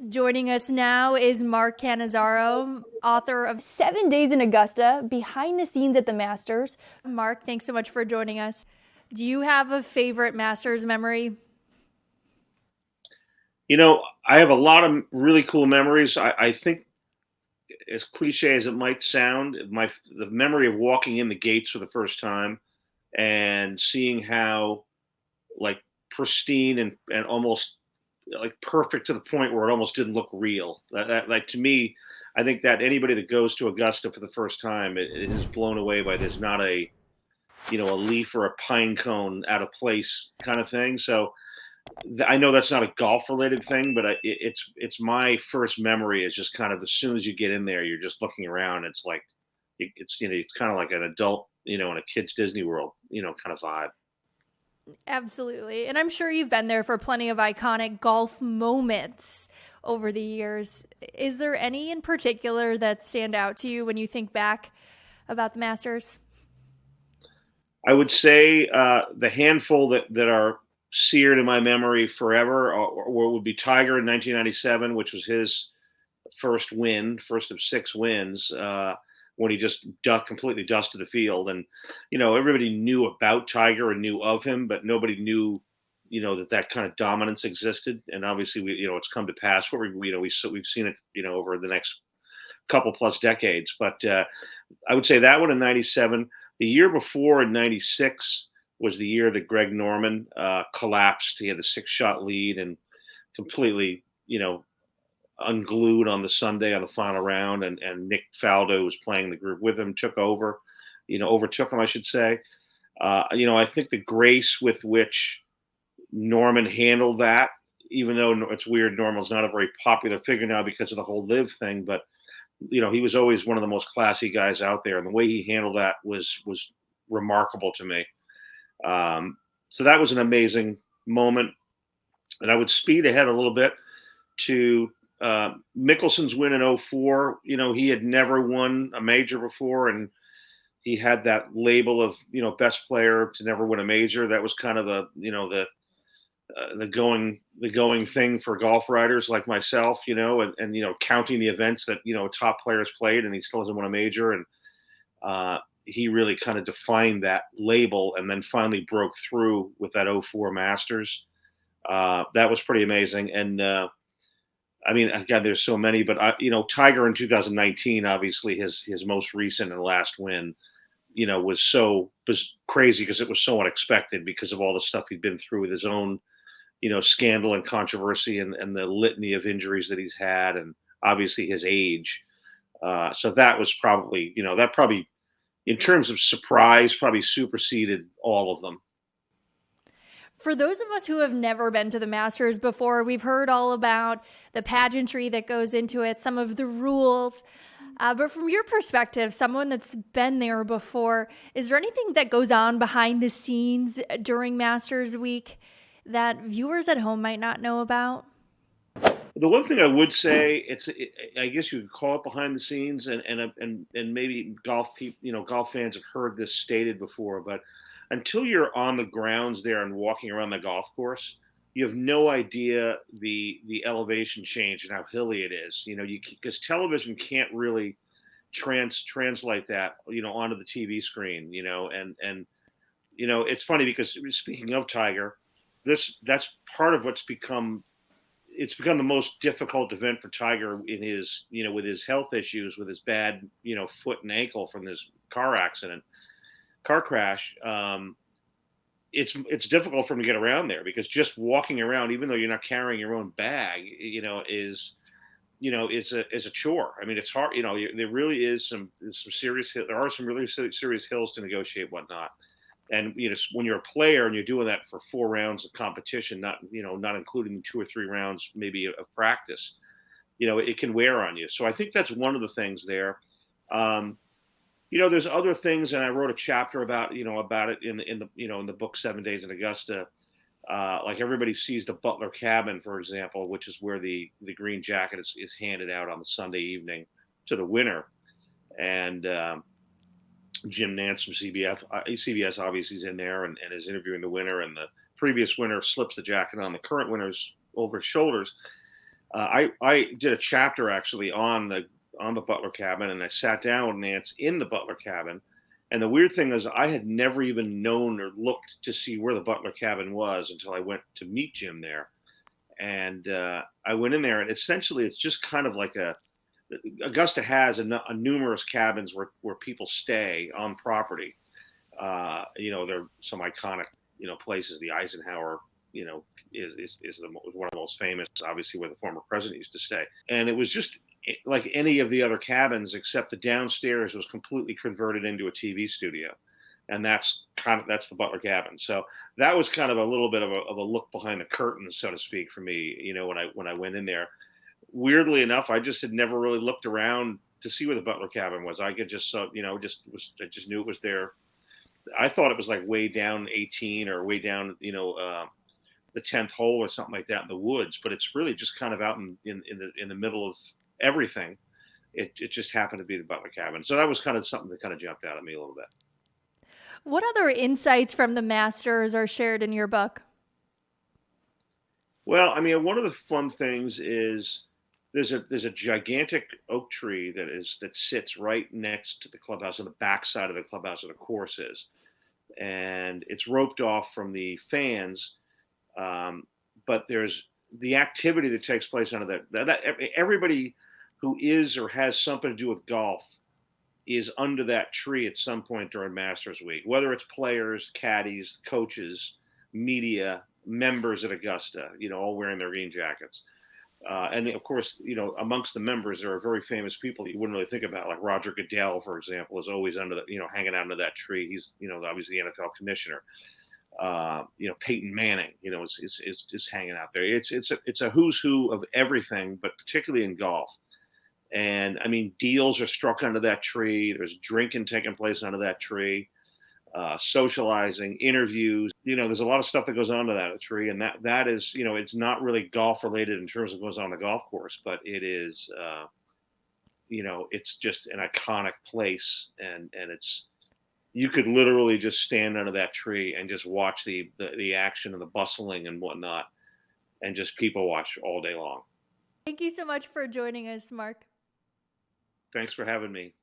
Joining us now is Mark Cannizzaro, author of 7 Days in Augusta, Behind the Scenes at the Masters. Mark, thanks so much for joining us. Do you have a favorite Masters memory? I have a lot of really cool memories. I think, as cliche as it might sound, the memory of walking in the gates for the first time and seeing how like pristine and almost like perfect to the point where it almost didn't look real. That like to me, I think that anybody that goes to Augusta for the first time, it is blown away by there's not a leaf or a pine cone out of place kind of thing. So I know that's not a golf related thing, but it's my first memory is just kind of as soon as you get in there, you're just looking around. It's like it's kind of like an adult, in a kid's Disney World, kind of vibe. Absolutely. And I'm sure you've been there for plenty of iconic golf moments over the years. Is there any in particular that stand out to you when you think back about the Masters? I would say the handful that are seared in my memory forever, or would be Tiger in 1997, which was his first win, first of six wins, when he just completely dusted the field. And, everybody knew about Tiger and knew of him, but nobody knew, that kind of dominance existed. And obviously, it's come to pass where we've seen it, over the next couple plus decades. But I would say that one in 97. The year before in 96 was the year that Greg Norman collapsed. He had the six-shot lead and completely, unglued on the Sunday on the final round, and Nick Faldo, who was playing the group with him, overtook him, I should say. I think the grace with which Norman handled that, even though it's weird, Norman's not a very popular figure now because of the whole live thing, but he was always one of the most classy guys out there, and the way he handled that was remarkable to me. So that was an amazing moment, and I would speed ahead a little bit to Mickelson's win in '04. He had never won a major before, and he had that label of best player to never win a major. That was kind of the going thing for golf writers like myself, and counting the events that top players played, and he still hasn't won a major. And he really kind of defined that label, and then finally broke through with that '04 Masters. That was pretty amazing. And I mean, again, there's so many, but Tiger in 2019, obviously his most recent and last win, was crazy because it was so unexpected because of all the stuff he'd been through with his own, scandal and controversy, and the litany of injuries that he's had, and obviously his age. So that was probably, that probably, in terms of surprise, probably superseded all of them. For those of us who have never been to the Masters before, we've heard all about the pageantry that goes into it, some of the rules. But from your perspective, someone that's been there before, is there anything that goes on behind the scenes during Masters Week that viewers at home might not know about? The one thing I would say, I guess you could call it behind the scenes, and maybe golf fans have heard this stated before, but until you're on the grounds there and walking around the golf course, you have no idea the elevation change and how hilly it is. Because television can't really translate that onto the TV screen. And it's funny because, speaking of Tiger, that's part of what's become it's become the most difficult event for Tiger in his, with his health issues, with his bad, foot and ankle from his car crash. It's difficult for him to get around there because just walking around, even though you're not carrying your own bag, is a chore. I mean, it's hard. There really is some serious. There are some really serious hills to negotiate, whatnot. And when you're a player and you're doing that for 4 rounds of competition, not including 2 or 3 rounds maybe of practice, it can wear on you. So I think that's one of the things there. Um, there's other things, and I wrote a chapter about it in the book 7 Days in Augusta. Like, everybody sees the Butler cabin, for example, which is where the green jacket is handed out on the Sunday evening to the winner. And Jim Nance from CBS obviously is in there and is interviewing the winner, and the previous winner slips the jacket on the current winner's over his shoulders. I did a chapter actually on the Butler cabin, and I sat down with Nance in the Butler cabin. And the weird thing is, I had never even known or looked to see where the Butler cabin was until I went to meet Jim there. And I went in there, and essentially, it's just kind of like a Augusta has a numerous cabins where people stay on property. There are some iconic, places. The Eisenhower, one of the most famous, obviously, where the former president used to stay. And it was just like any of the other cabins, except the downstairs was completely converted into a TV studio, and that's the Butler cabin. So that was kind of a little bit of a look behind the curtains, so to speak, for me. When I went in there, weirdly enough, I just had never really looked around to see where the Butler cabin was. I could just I just knew it was there. I thought it was like way down 18 or way down, the 10th hole or something like that in the woods, but it's really just kind of out in the middle of everything. It just happened to be the Butler cabin. So that was kind of something that kind of jumped out at me a little bit. What other insights from the Masters are shared in your book? Well, I mean, one of the fun things is there's a gigantic oak tree that sits right next to the clubhouse on the backside of the clubhouse where the course is, and it's roped off from the fans. But there's the activity that takes place under that everybody who is or has something to do with golf is under that tree at some point during Masters Week, whether it's players, caddies, coaches, media, members at Augusta, all wearing their green jackets. And of course, amongst the members, there are very famous people you wouldn't really think about, like Roger Goodell, for example, is always hanging out under that tree. He's, obviously the NFL commissioner. Peyton Manning, is hanging out there. It's a who's who of everything, but particularly in golf. And I mean, deals are struck under that tree. There's drinking taking place under that tree, socializing, interviews. There's a lot of stuff that goes on to that tree, and that is, it's not really golf related in terms of what goes on the golf course, but it is, it's just an iconic place, and it's you could literally just stand under that tree and just watch the action and the bustling and whatnot, and just people watch all day long. Thank you so much for joining us, Mark. Thanks for having me.